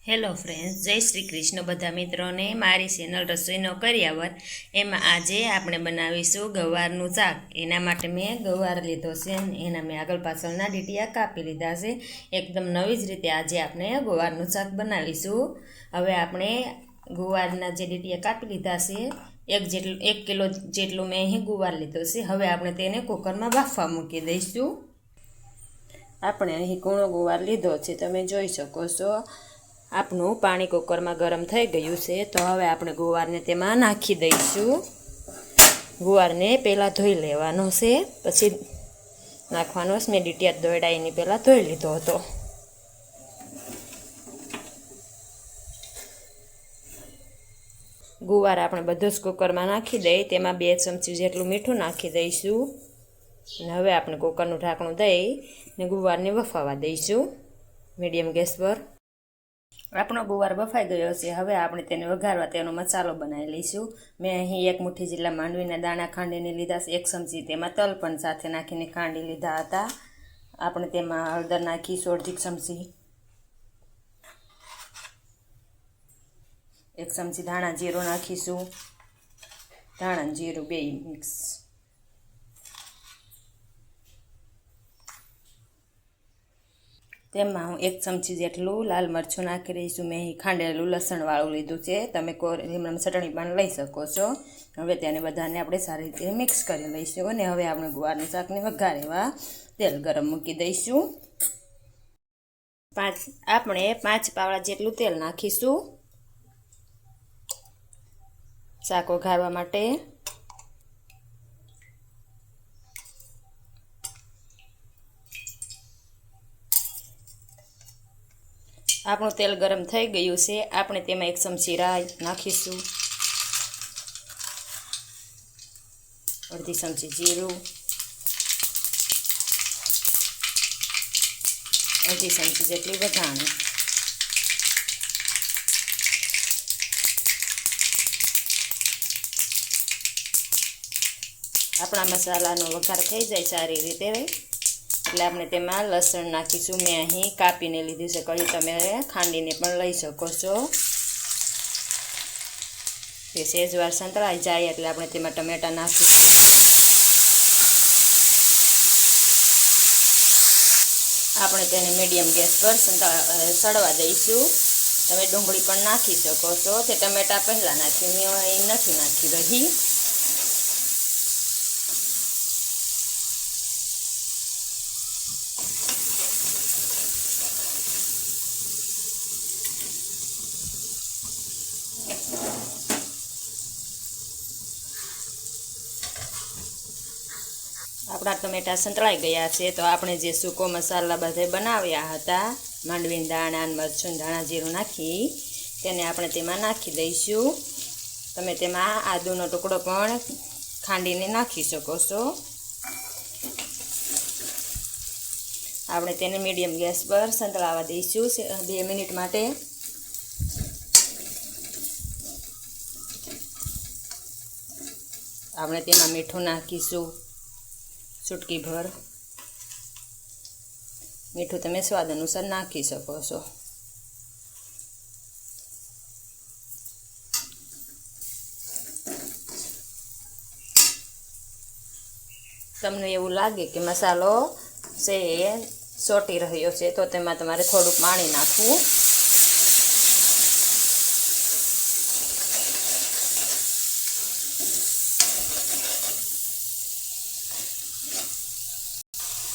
Hello friends, જય શ્રી કૃષ્ણ બધા મિત્રોને મારી ચેનલ રસોઈનો કર્યાવર એમાં આજે આપણે બનાવીશું ગવારનું શાક। એના માટે મેં ગવાર લીધો છે અને એના મેં આગળ પાછળના ડીટીયા કાપી લીધા છે। એકદમ નવી જ રીતે આજે આપણે ગવારનું શાક બનાવીશું। હવે આપણે ગુવારના જે ડીટીયા કાપી લીધા છે 1 કિલો જેટલું મેં અહીં ગુવાર લીધો છે। હવે આપણે તેને કુકરમાં બાફવા મૂકી દઈશું। આપણે અહીં કૂણો ગુવાર લીધો છે, તમે જોઈ શકો છો। આપણું પાણી કુકરમાં ગરમ થઈ ગયું છે, તો હવે આપણે ગુવારને તેમાં નાખી દઈશું। ગુવારને પહેલાં ધોઈ લેવાનો છે, પછી નાખવાનો છે। મેં ડીટીયા દોયડા એની પહેલાં ધોઈ લીધો હતો। ગુવાર આપણે બધું જ કુકરમાં નાખી દઈ, તેમાં 2 ચમચી જેટલું મીઠું નાખી દઈશું અને હવે આપણે કુકરનું ઢાંકણું દઈ ને ગુવારને બફાવા દઈશું મીડિયમ ગેસ પર। આપણો ગુવાર બફાઈ ગયો છે, હવે આપણે તેને વઘારવા તેનો મસાલો બનાવી લઈશું। મેં અહીં 1 મુઠ્ઠી જેટલા માંડવીના દાણા ખાંડીને લીધા છે, 1 ચમચી તેમાં તલ પણ સાથે નાખીને ખાંડી લીધા હતા। આપણે તેમાં હળદર નાખી 1/4 ચમચી, 1 ચમચી ધાણા જીરું નાખીશું, ધાણા જીરું 2 મિક્સ। તેમાં હું 1 ચમચી જેટલું લાલ મરચું નાખી રહીશું। મેં અહીં ખાંડેલું લસણવાળું લીધું છે, તમે લીમડાની ચટણી પણ લઈ શકો છો। હવે તેને બધાને આપણે સારી રીતે મિક્સ કરી લઈશું અને હવે આપણે ગુવારનું શાકને વઘારવા તેલ ગરમ મૂકી દઈશું। આપણે 5 પાવડા જેટલું તેલ નાખીશું શાક વઘારવા માટે। આપણું તેલ ગરમ થઈ ગયું છે, આપણે તેમાં 1 ચમચી રાઈ નાખીશું, 1/2 ચમચી જીરું, 1/2 ચમચી જેટલી વઘાણી। આપણા મસાલાનો વઘાર થઈ જાય સારી રીતે એટલે આપણે તેમાં લસણ નાખીશું। મેં અહીં કાપીને લીધું છે કળી, તમે ખાંડીને પણ લઈ શકો છો। તે સેજવાર સંતળાઈ જાય એટલે આપણે તેમાં ટમેટા નાખીશું। આપણે તેને મીડિયમ ગેસ પર સળવા દઈશું। તમે ડુંગળી પણ નાખી શકો છો, તે ટમેટા પહેલાં નાખ્યું, મેં અહીં નથી નાખી રહી। આપણા ટમેટા સંતળાઈ ગયા છે, તો આપણે જે સૂકો મસાલા બધે બનાવ્યા હતા માંડવીના દાણા, મરચું, ધાણા જીરું નાખી તેને આપણે તેમાં નાખી દઈશું। તમે તેમાં આદુનો ટુકડો પણ ખાંડીને નાખી શકો છો। આપણે તેને મીડિયમ ગેસ પર સંતળાવા દઈશું 2 મિનિટ માટે। આપણે તેમાં મીઠું નાખીશું ચૂટકી ભર, મીઠું તમે સ્વાદ અનુસાર નાખી શકો છો। તમને એવું લાગે કે મસાલો છે એ સોટી રહ્યો છે, તો તેમાં તમારે થોડું પાણી નાખવું।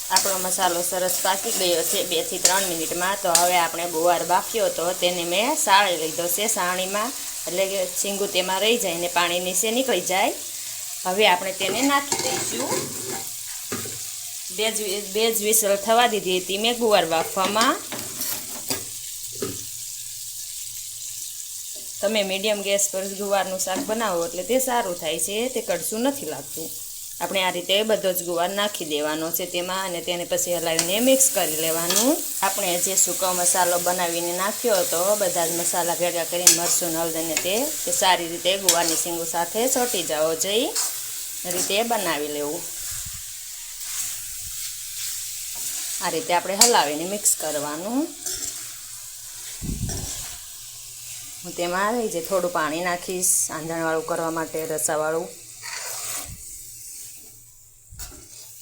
આપણો મસાલો સરસ પાકી ગયો છે 2 થી 3 મિનિટમાં। તો હવે આપણે ગુવાર બાફ્યો તો તેને મેં સાળી લીધો છે સાણીમાં, એટલે કે છીંગું તેમાં રહી જાય ને પાણી નીચે નીકળી જાય। હવે આપણે તેને નાખી દઈશું। 2 જ વિસલ થવા દીધી હતી મેં ગુવાર બાફવામાં। તમે મીડિયમ ગેસ પર ગુવારનું શાક બનાવો એટલે તે સારું થાય છે, તે કડશું નથી લાગતું। આપણે આ રીતે બધો જ ગુવાર નાખી દેવાનો છે તેમાં અને તેને પછી હલાવીને મિક્સ કરી લેવાનું। આપણે જે સૂકો મસાલો બનાવીને નાખ્યો હતો, બધા જ મસાલા ભેગા કરીને મરચું, હળદર ને તે સારી રીતે ગુવારની શીંગો સાથે ચોંટી જવો જોઈએ રીતે બનાવી લેવું। આ રીતે આપણે હલાવીને મિક્સ કરવાનું। હું તેમાં જે થોડું પાણી નાખીશ આંધણવાળું કરવા માટે, રસાવાળું.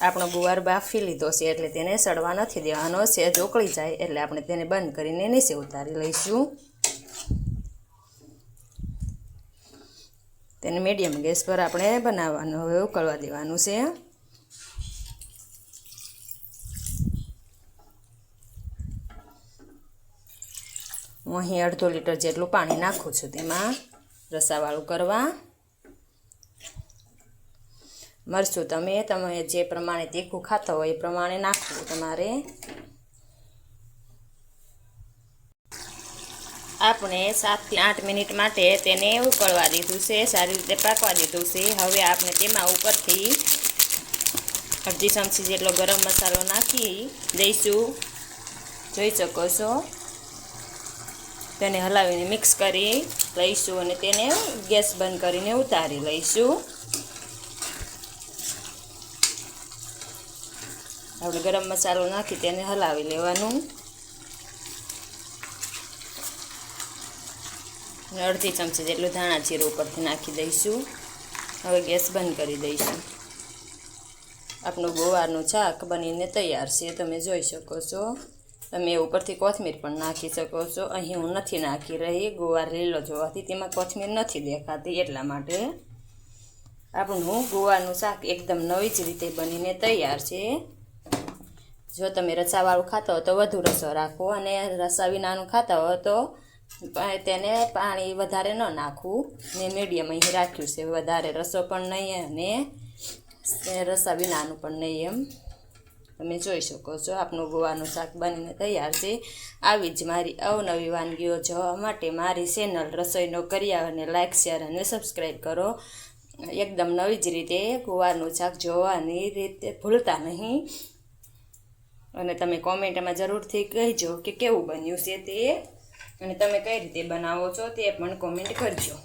આપણો ગુવાર બાફી લીધો છે એટલે તેને સડવા નથી દેવાનો. સહેજ ઉકળી જાય એટલે આપણે તેને બંધ કરીને નીચે ઉતારી લઈશું. તેને મીડિયમ ગેસ પર આપણે બનાવવાનું, હવે ઉકળવા દેવાનું છે. હું અહીં 1/2 લીટર જેટલું પાણી નાખું છું તેમાં રસાવાળું કરવા. મરચું તમે જે પ્રમાણે તીખું ખાતા હોય એ પ્રમાણે નાખવું તમારે. આપણે 7 થી 8 મિનિટ માટે તેને ઉકળવા દીધું છે, સારી રીતે પાકવા દીધું છે. હવે આપણે તેમાં ઉપરથી 1/2 ચમચી જેટલો ગરમ મસાલો નાખી દઈશું. જોઈ શકો છો. તેને હલાવીને મિક્સ કરી લઈશું અને તેને ગેસ બંધ કરીને ઉતારી લઈશું. આપણે ગરમ મસાલો નાખી તેને હલાવી લેવાનું. 1/2 ચમચી જેટલું ધાણા જીરું ઉપરથી નાખી દઈશું. હવે ગેસ બંધ કરી દઈશું. આપણું ગુવારનું શાક બનીને તૈયાર છે, તમે જોઈ શકો છો. તમે ઉપરથી કોથમીર પણ નાખી શકો છો. અહીં હું નથી નાખી રહી, ગુવાર લીલો જોવાથી તેમાં કોથમીર નથી દેખાતી એટલા માટે. આપણું ગુવારનું શાક એકદમ નવી જ રીતે બનીને તૈયાર છે. જો તમે રસાવાળું ખાતા હો તો વધુ રસો રાખો, અને રસા વિનાનું ખાતા હો તો તેને પાણી વધારે ન નાખવું. ને મીડિયમ અહીં રાખ્યું છે, વધારે રસો પણ નહીં અને રસા વિનાનું પણ નહીં. એમ તમે જોઈ શકો છો. આપણું ગુવારનું શાક બનીને તૈયાર છે. આવી જ મારી અવનવી વાનગીઓ જોવા માટે મારી ચેનલ રસોઈનો કરિયાવરને લાઇક, શેર અને સબસ્ક્રાઈબ કરો. એકદમ નવી જ રીતે ગુવારનું શાક જોવાની રીતે ભૂલતા નહીં. અને તમે કોમેન્ટમાં જરૂરથી કહેજો કે કેવું બન્યું છે તે, અને તમે કઈ રીતે બનાવો છો તે પણ કોમેન્ટ કરજો.